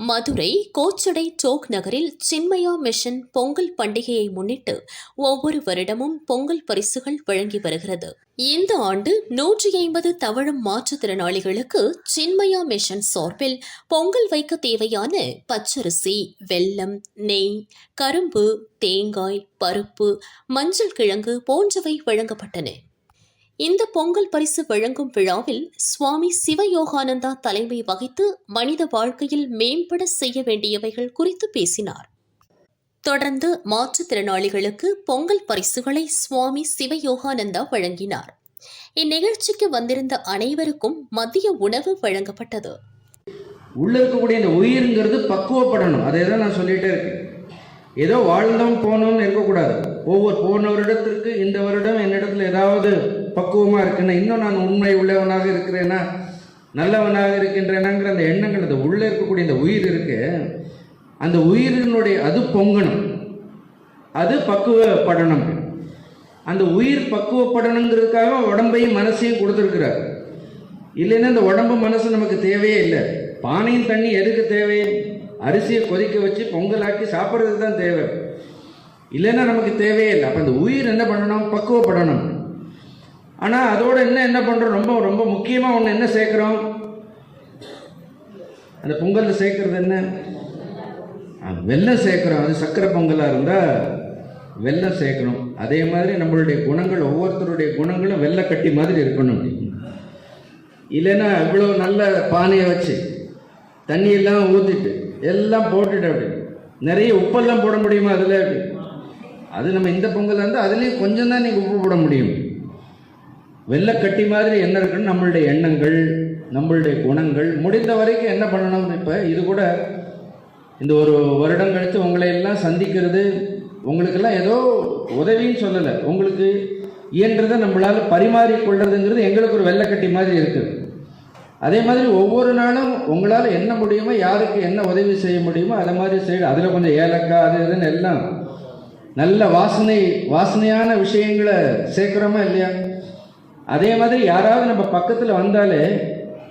மதுரை கோச்சடை டோக் நகரில் சின்மயா மிஷன் பொங்கல் பண்டிகையை முன்னிட்டு ஒவ்வொரு வருடமும் பொங்கல் பரிசுகள் வழங்கி வருகிறது. இந்த ஆண்டு 150 தவழும் மாற்றுத்திறனாளிகளுக்கு சின்மயா மிஷன் சார்பில் பொங்கல் வைக்க தேவையான பச்சரிசி, வெல்லம், நெய், கரும்பு, தேங்காய், பருப்பு, மஞ்சள் கிழங்கு போன்றவை வழங்கப்பட்டன. இந்த பொங்கல் பரிசு வழங்கும் விழாவில் சுவாமி சிவயோகானந்தா தலைமை வகித்து மனித வாழ்க்கையில் மேம்பட செய்ய வேண்டியவைகள் குறித்து பேசினார். தொடர்ந்து மாற்றுத்திறனாளிகளுக்கு பொங்கல் பரிசுகளை சுவாமி சிவயோகானந்தா வழங்கினார். இந்நிகழ்ச்சிக்கு வந்திருந்த அனைவருக்கும் மதிய உணவு வழங்கப்பட்டது. உள்ள இருக்கக்கூடிய இந்த உயிர்ங்கிறது பக்குவப்படணும். அதை தான் நான் சொல்லிட்டே இருக்கேன். ஏதோ வாழ்ந்தோம் போனோம்னு இருக்கக்கூடாது. ஒவ்வொரு போன வருடத்திற்கு இந்த வருடம் என்னிடத்துல ஏதாவது பக்குவமாக இருக்குன்னா, இன்னும் நான் உண்மை உள்ளவனாக இருக்கிறேன்னா, நல்லவனாக இருக்கின்றேனாங்கிற அந்த எண்ணங்கள், அந்த உள்ளே இருக்கக்கூடிய இந்த உயிர் இருக்கு, அந்த உயிரினுடைய அது பொங்கணும், அது பக்குவப்படணும். அந்த உயிர் பக்குவப்படணுங்கிறதுக்காக உடம்பையும் மனசையும் கொடுத்துருக்கிறார். இல்லைன்னா இந்த உடம்பு மனசு நமக்கு தேவையே இல்லை. பானையும் தண்ணி எதுக்கு தேவை? அரிசியை கொதிக்க வச்சு பொங்கலாக்கி சாப்பிட்றதுக்கு தான் தேவை. இல்லைன்னா நமக்கு தேவையே இல்லை. அப்போ அந்த உயிர் என்ன பண்ணணும்? பக்குவப்படணும். ஆனால் அதோட என்ன பண்ணுறோம்? ரொம்ப ரொம்ப முக்கியமாக ஒன்று என்ன சேர்க்குறோம்? அந்த பொங்கலில் சேர்க்கறது என்ன? வெல்லம் சேர்க்குறோம். அது சக்கரை பொங்கலாக இருந்தால் வெல்லம் சேர்க்கணும். அதே மாதிரி நம்மளுடைய குணங்கள், ஒவ்வொருத்தருடைய குணங்களும் வெள்ளக்கட்டி மாதிரி இருக்கணும். இல்லைன்னா இவ்வளோ நல்ல பானையை வச்சு தண்ணியெல்லாம் ஊற்றிட்டு எல்லாம் போட்டுட்டு அப்படி நிறைய உப்பெல்லாம் போட முடியுமா? அதில் அப்படி அது நம்ம இந்த பொங்கல் வந்து அதுலேயும் கொஞ்சம் தான் நீங்கள் உப்பு போட முடியும். வெள்ளக்கட்டி மாதிரி என்ன இருக்குன்னு நம்மளுடைய எண்ணங்கள், நம்மளுடைய குணங்கள். முடிந்த வரைக்கும் என்ன பண்ணணும்? இப்போ இது கூட இந்த ஒரு வருடம் கழித்து உங்களை எல்லாம் சந்திக்கிறது, உங்களுக்கெல்லாம் ஏதோ உதவின்னு சொல்லலை, உங்களுக்கு இயன்றதை நம்மளால் பரிமாறிக்கொள்றதுங்கிறது எங்களுக்கு ஒரு வெள்ளக்கட்டி மாதிரி இருக்குது. அதே மாதிரி ஒவ்வொரு நாளும் உங்களால் என்ன முடியுமோ, யாருக்கு என்ன உதவி செய்ய முடியுமோ அதை மாதிரி செய்ய. அதில் கொஞ்சம் ஏலக்காய் அது இதுன்னு எல்லாம் நல்ல வாசனையான விஷயங்களை சேர்க்குறோமா இல்லையா? அதே மாதிரி யாராவது நம்ம பக்கத்தில் வந்தாலே,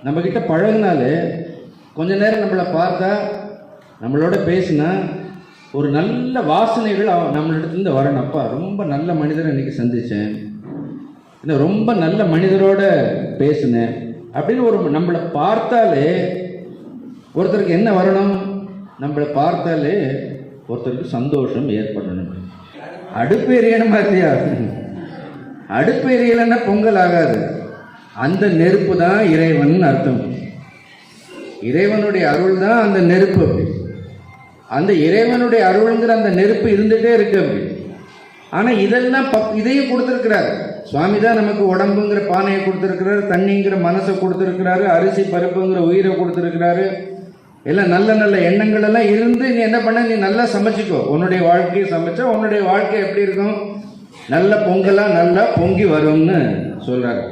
நம்மக்கிட்ட பழகினாலே, கொஞ்ச நேரம் நம்மளை பார்த்தா, நம்மளோட பேசினா ஒரு நல்ல வாசனைகள் நம்மளிடத்துலேருந்து வரணும். அப்பா ரொம்ப நல்ல மனிதரை இன்றைக்கி சந்தித்தேன், இன்னும் ரொம்ப நல்ல மனிதரோட பேசினேன் அப்படின்னு ஒரு நம்மளை பார்த்தாலே ஒருத்தருக்கு என்ன வரணும்? நம்மளை பார்த்தாலே ஒருத்தருக்கு சந்தோஷம் ஏற்படணும். அடுப்பு எரியணுமா இல்லையா? அடுப்பு எரியலைன்னா பொங்கல் ஆகாது. அந்த நெருப்பு தான் இறைவன் அர்த்தம். இறைவனுடைய அருள் தான் அந்த நெருப்பு. அப்படி அந்த இறைவனுடைய அருள்ங்கிற அந்த நெருப்பு இருந்துகிட்டே இருக்கு. அப்படி ஆனால் இதெல்லாம் இதையும் கொடுத்துருக்கிறார் சுவாமி தான். நமக்கு உடம்புங்கிற பானையை கொடுத்துருக்கிறாரு, தண்ணிங்கிற மனசை கொடுத்துருக்கிறாரு, அரிசி பருப்புங்கிற உயிரை கொடுத்துருக்கிறாரு. எல்லாம் நல்ல நல்ல எண்ணங்கள் எல்லாம் இருந்து நீ என்ன பண்ண? நீ நல்லா சமைச்சிக்கோ. உன்னுடைய வாழ்க்கையை சமைச்சா உன்னுடைய வாழ்க்கை எப்படி இருக்கும்? நல்ல பொங்கலாக நல்லா பொங்கி வரும்னு சொல்கிறாரு.